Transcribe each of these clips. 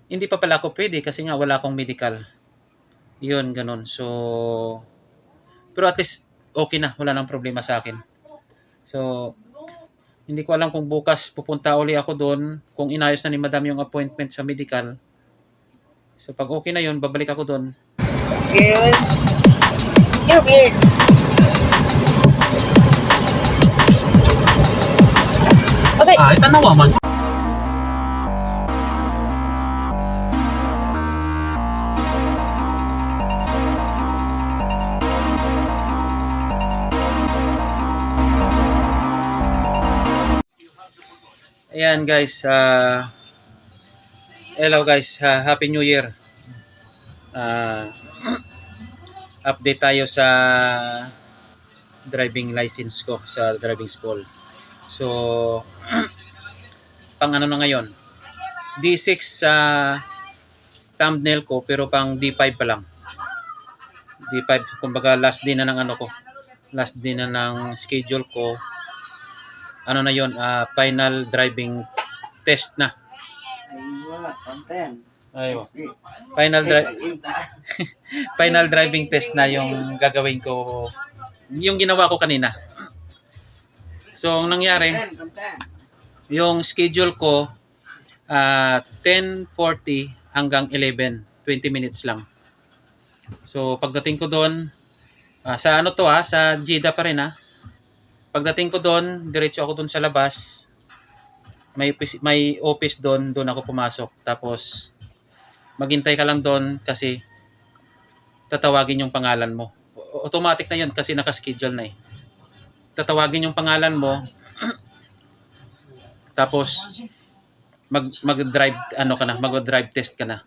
Hindi pa pala ako pwede kasi nga wala akong medical. Yun, ganun. So, pero at least okay na. Wala nang problema sa akin. So, hindi ko alam kung bukas pupunta uli ako doon. Kung inayos na ni madam yung appointment sa medical. So, pag okay na yun, babalik ako doon. Girls, you're weird. Okay. Itanawa man. Ayan guys, hello guys, Happy New Year. Uh, update tayo sa driving license ko sa driving school. So, pang ano na ngayon? D6 sa thumbnail ko pero pang D5 pa lang. D5, kumbaga last day na ng ano ko. Last day na ng schedule ko. Ano na yon, final driving test na. Ayun. Final driving test na yung gagawin ko. Yung ginawa ko kanina. So, ang nangyari, yung schedule ko 10:40 hanggang 11, 20 minutes lang. So, pagdating ko doon, sa ano to sa Jeddah pa rin Pagdating ko doon, diretso ako doon sa labas. May office doon ako pumasok. Tapos, maghintay ka lang doon kasi tatawagin yung pangalan mo. Automatic na yun kasi nakaschedule na Tatawagin yung pangalan mo. Tapos, mag-drive mag-drive test ka na.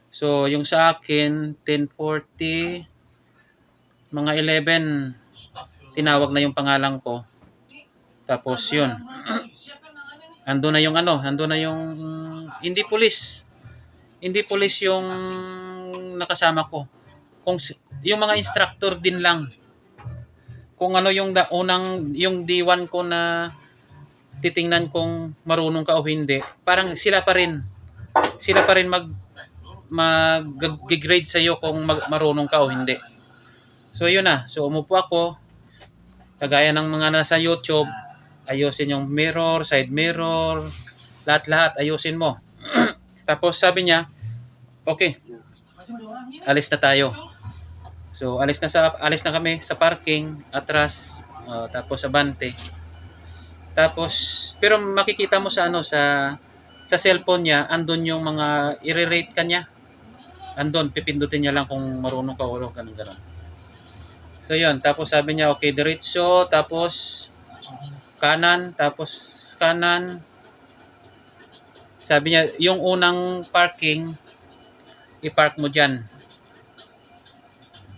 So, yung sa akin, 10:40, mga 11, tinawag na yung pangalan ko. Tapos yun. Ando na yung hindi pulis. Hindi pulis yung nakasama ko. Kung yung mga instructor din lang. Kung ano yung yung D1 ko na titingnan kung marunong ka o hindi, parang sila pa rin mag-grade sa iyo kung marunong ka o hindi. So yun na. So umupo ako. Kagaya ng mga nasa YouTube, ayusin yung mirror, side mirror, lahat-lahat ayusin mo. Tapos sabi niya, okay, alis na tayo. So alis na kami sa parking, atras, tapos abante. Tapos pero makikita mo sa sa cellphone niya, andun yung mga i-rate kanya. Andun, pipindutin niya lang kung marunong ka o ganun. So yun, tapos sabi niya okay, diretso, tapos kanan. Sabi niya, yung unang parking, i-park mo dyan.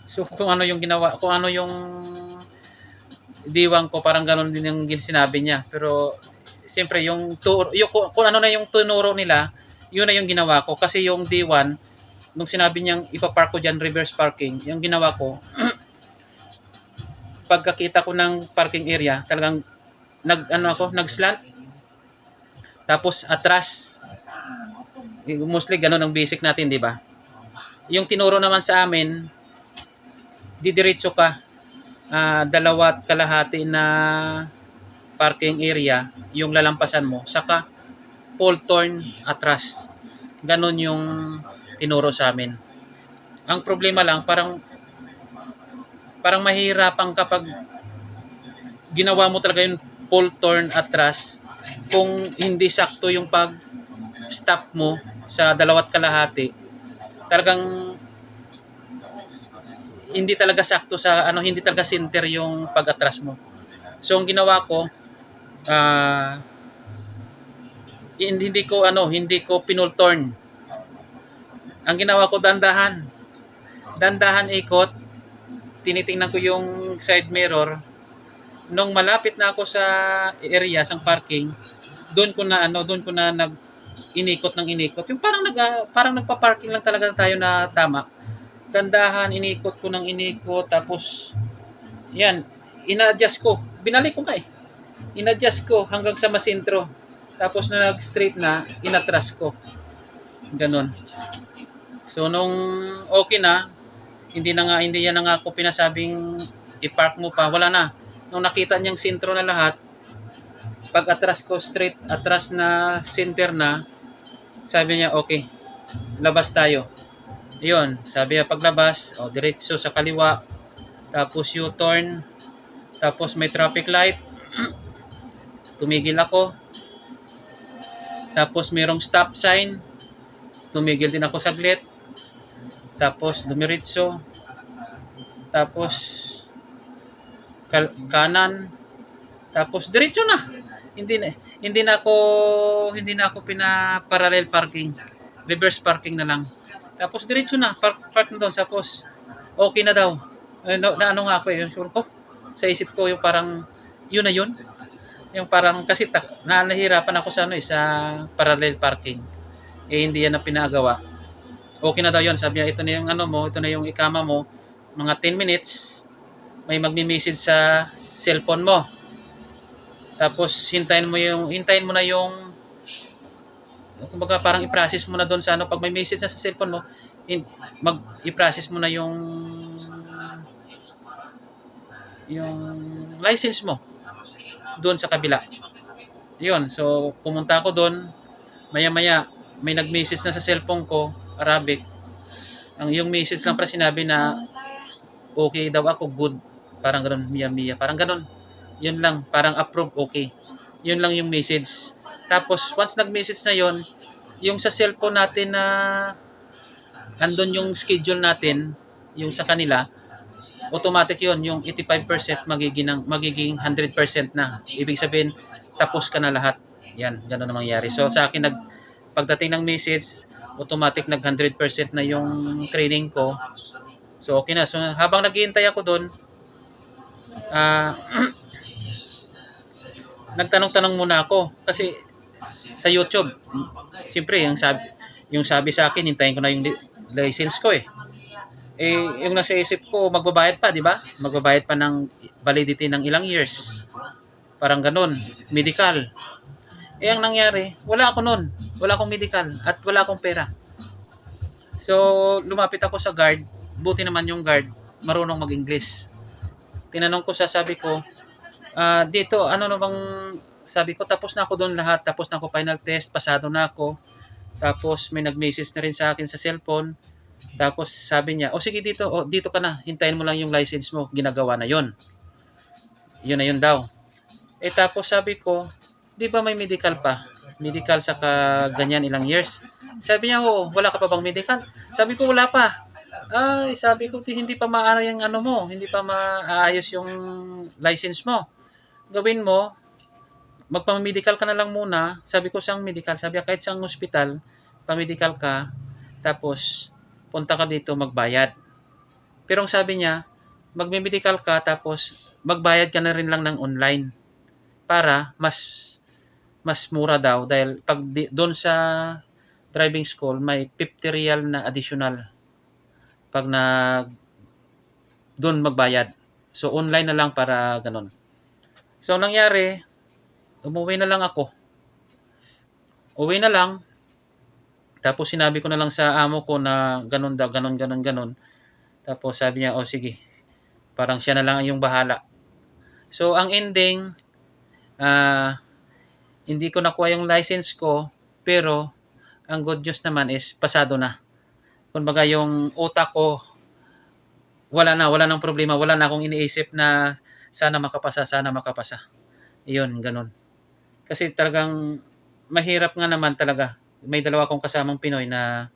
So kung ano yung ginawa, kung ano yung diwang ko, parang ganun din yung sinabi niya. Pero siyempre kung ano na yung tunuro nila, yun na yung ginawa ko. Kasi yung D1, nung sinabi niyang ipapark ko dyan, reverse parking, yung ginawa ko, pagkakita ko ng parking area, talagang nag-slant. Tapos atras. Mostly ganun ang basic natin, di ba? Yung tinuro naman sa amin, didiretso ka. 2.5 na parking area, yung lalampasan mo, saka full turn atras. Ganun yung tinuro sa amin. Ang problema lang, parang mahihirapan kapag ginawa mo talaga yung full turn atras kung hindi sakto yung pag-stop mo sa 2.5. Talagang hindi talaga sakto hindi talaga center yung pag-atras mo. So ang ginawa ko, hindi ko pinul turn. Ang ginawa ko, dandahan ikot, tinitingnan ko yung side mirror. Nung malapit na ako sa area sang parking, doon ko na inikot. Yung parang nagpa-parking lang talaga tayo na tama. Dandahan, inikot ko tapos yan, ina-adjust ko. Binalik ko in-adjust ko hanggang sa masintro. Tapos na nag-straight na, inatras ko. Ganon. So nung okay na, hindi yan na nga ako pinasabing i-park mo pa, wala na. Nung nakita niyang sentro na lahat, pag atras ko straight, atras na center na, sabi niya okay, labas tayo. Yun, sabi niya paglabas, diretso sa kaliwa, tapos U-turn, tapos may traffic light, tumigil ako, tapos mayroong stop sign, tumigil din ako saglit, tapos dumiretso, tapos kanan, tapos diretso na. Hindi na hindi na ako hindi na ako pina-parallel parking. Reverse parking na lang. Tapos diretso na, park na doon. Tapos okay na daw. Na ano nga ako sure ko. Sa isip ko yung parang yun na yun. Yung parang kasi nahihirapan ako sa sa parallel parking. Hindi yan na pinagawa. Okay na daw yun. Sabi niya, ito na yung ito na yung ikama mo. Mga 10 minutes, may magmi-message sa cellphone mo. Tapos hintayin mo na yung kumbaga parang i-process mo na doon sa pag may message na sa cellphone mo, i-process mo na yung license mo doon sa kabila. Yun, so pumunta ako doon, maya-maya may nag-message na sa cellphone ko, Arabic. Yung message lang para sinabi na okay daw ako, good. Parang ganoon, miya, parang ganoon. Yun lang, parang approve, okay. Yun lang yung message. Tapos, once nag-message na yon, yung sa cellphone natin na andun yung schedule natin, yung sa kanila, automatic yon yung 85% magiging 100% na. Ibig sabihin, tapos ka na lahat. Yan, gano'n na mangyari. So, sa akin, pagdating ng message, automatic nag 100% na yung training ko. So, okay na. So, habang naghihintay ako doon, nagtanong-tanong muna ako kasi sa YouTube, siyempre yung sabi sa akin, hintayin ko na yung license ko eh. Yung nasa isip ko, magbabayad pa, di ba? Magbabayad pa ng validity ng ilang years. Parang ganun, medical. Ang nangyari, wala ako nun. Wala akong medical at wala akong pera. So, lumapit ako sa guard. Buti naman yung guard, marunong mag-English. Tinanong ko siya, sabi ko, dito, ano na bang, sabi ko, tapos na ako doon lahat, tapos na ako final test, pasado na ako, tapos may nag-message na rin sa akin sa cellphone, tapos sabi niya, sige dito, dito ka na, hintayin mo lang yung license mo, ginagawa na yon. Yun na yun daw. Tapos sabi ko, di ba may medical pa? Medical sa ganyan ilang years? Sabi niya, wala ka pa bang medical? Sabi ko, wala pa. Sabi ko, hindi pa maano yung mo, hindi pa maayos yung license mo. Gawin mo, magpamedical ka na lang muna. Sabi ko siyang medical. Sabi kahit sa hospital, pamedical ka, tapos punta ka dito magbayad. Pero ang sabi niya, magme-medical ka tapos magbayad ka na rin lang ng online para mas mura daw dahil pag doon sa driving school may 50 real na additional pag doon magbayad. So online na lang para ganun. So nangyari, umuwi na lang ako. Uwi na lang. Tapos sinabi ko na lang sa amo ko na ganun daw, ganun. Tapos sabi niya, sige. Parang siya na lang yung bahala. So ang ending, hindi ko nakuha yung license ko, pero ang good news naman is pasado na. Kumbaga yung utak ko, wala nang problema, wala na akong iniisip na sana makapasa. Iyon, ganun. Kasi talagang mahirap nga naman talaga. May dalawa akong kasamang Pinoy na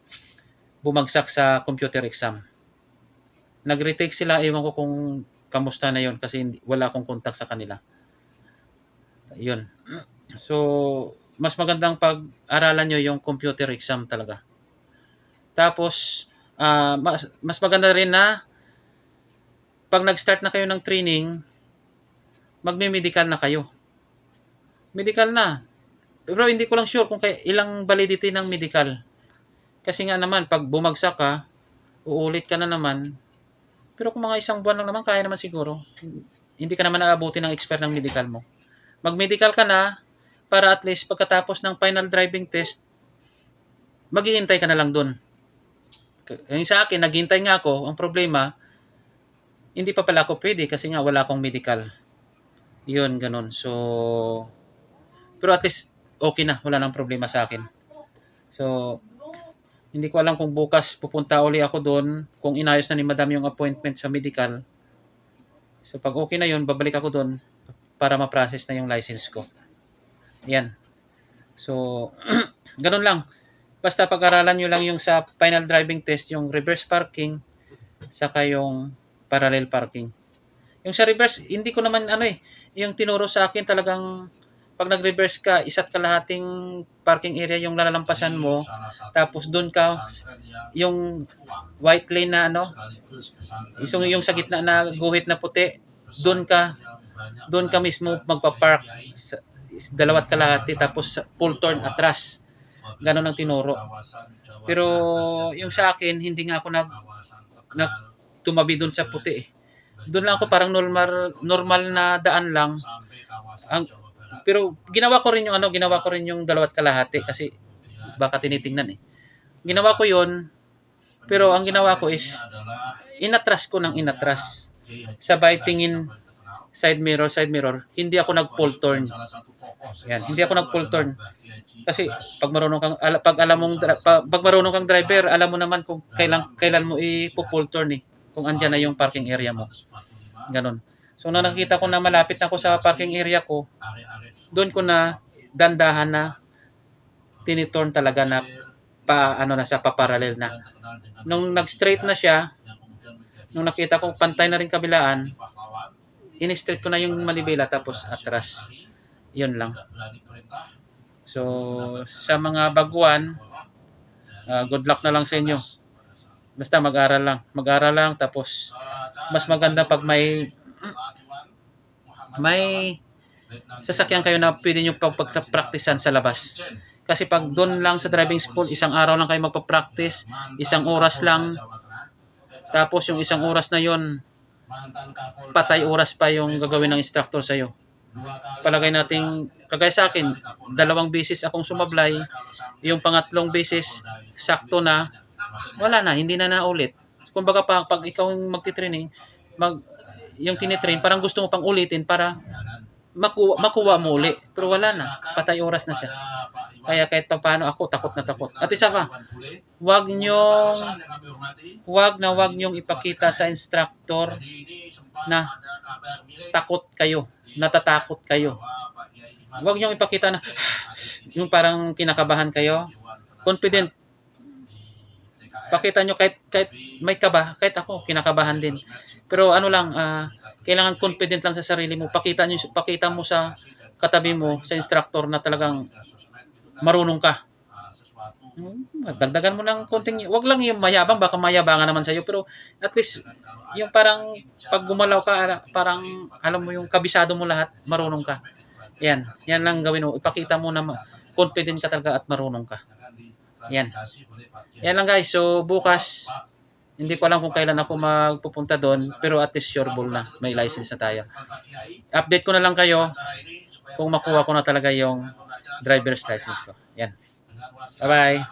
bumagsak sa computer exam. Nag-retake sila, ewan ko kung kamusta na yon kasi wala akong contact sa kanila. Yun. So, mas magandang pag-aralan nyo yung computer exam talaga. Tapos, mas maganda rin na pag nag-start na kayo ng training, magme-medical na kayo. Medical na. Pero hindi ko lang sure kung ilang validity ng medical. Kasi nga naman, pag bumagsak ka, uulit ka na naman. Pero kung mga isang buwan lang naman, kaya naman siguro. Hindi ka naman naabuti ng expert ng medical mo. Mag-medical ka na para at least pagkatapos ng final driving test, maghihintay ka na lang dun. Yung sa akin, naghintay nga ako. Ang problema, hindi pa pala ako pwede kasi nga wala akong medical. Yun, ganun. So, pero at least okay na. Wala nang problema sa akin. So, hindi ko alam kung bukas pupunta uli ako doon, kung inayos na ni madam yung appointment sa medical. So, pag okay na yun, babalik ako doon para ma-process na yung license ko. Yan. So, ganun lang. Basta pag-aralan nyo lang yung sa final driving test, yung reverse parking, saka yung parallel parking. Yung sa reverse, hindi ko naman yung tinuro sa akin talagang pag nag-reverse ka, isa't kalahating parking area yung lalalampasan mo, tapos doon ka, yung white lane na yung sa gitna na guhit na puti, doon ka mismo magpa-park sa dalawat kalahati, tapos full turn atras. Ganon ang tinuro. Pero yung sa akin, hindi nga ako nag tumabi doon sa puti eh. Doon lang ako parang normal na daan lang. Pero ginawa ko rin yung dalawat kalahati kasi baka tinitingnan eh. Ginawa ko 'yon. Pero ang ginawa ko is inatras ko ng inatras. Sabay tingin side mirror, hindi ako nag-full turn. Yan, hindi ako nag-full turn. Kasi pag marunong kang driver, alam mo naman kung kailan mo i-full turn eh. Kung andyan na yung parking area mo. Ganon. So nung nakita ko na malapit na ako sa parking area ko, doon ko na dandahan na tiniturn talaga na paparallel na. Nung nag-straight na siya, nung nakita ko pantay na rin kabilaan, in-straight ko na yung manibela tapos atras. Yun lang. So sa mga baguhan, good luck na lang sa inyo. Basta mag-aral lang tapos mas maganda pag may sasakyan kayo na pwede nyo pagka-practicean sa labas. Kasi pag doon lang sa driving school, isang araw lang kayo magpa-practice, isang oras lang, tapos yung isang oras na yon, patay oras pa yung gagawin ng instructor sa'yo. Palagay natin, kagaya sa akin, 2 beses akong sumablay, yung pangatlong beses, sakto na, wala na, hindi na naulit. Kumbaga pag ikaw yung magti-training, yung tinitrain, parang gusto mo pang ulitin para makuha mo uli. Pero wala na, patay oras na siya. Kaya kahit pa paano ako, takot na takot. At isa pa, wag nyong ipakita sa instructor na natatakot kayo. Wag nyong ipakita na yung parang kinakabahan kayo. Confident. Pakita nyo kahit may kaba, kahit ako kinakabahan din. Pero kailangan confident lang sa sarili mo. Pakita mo sa katabi mo, sa instructor na talagang marunong ka. Dagdagan mo ng konting, wag lang yung mayabang, baka mayabangan naman sa'yo, pero at least yung parang pag gumalaw ka, parang alam mo yung kabisado mo lahat, marunong ka. Yan lang gawin mo. Ipakita mo na confident ka talaga at marunong ka. Yan lang guys. So bukas, hindi ko alam kung kailan ako magpupunta doon, pero at least sure ball na, may license na tayo. Update ko na lang kayo kung makuha ko na talaga yung driver's license ko. Yan. Bye-bye.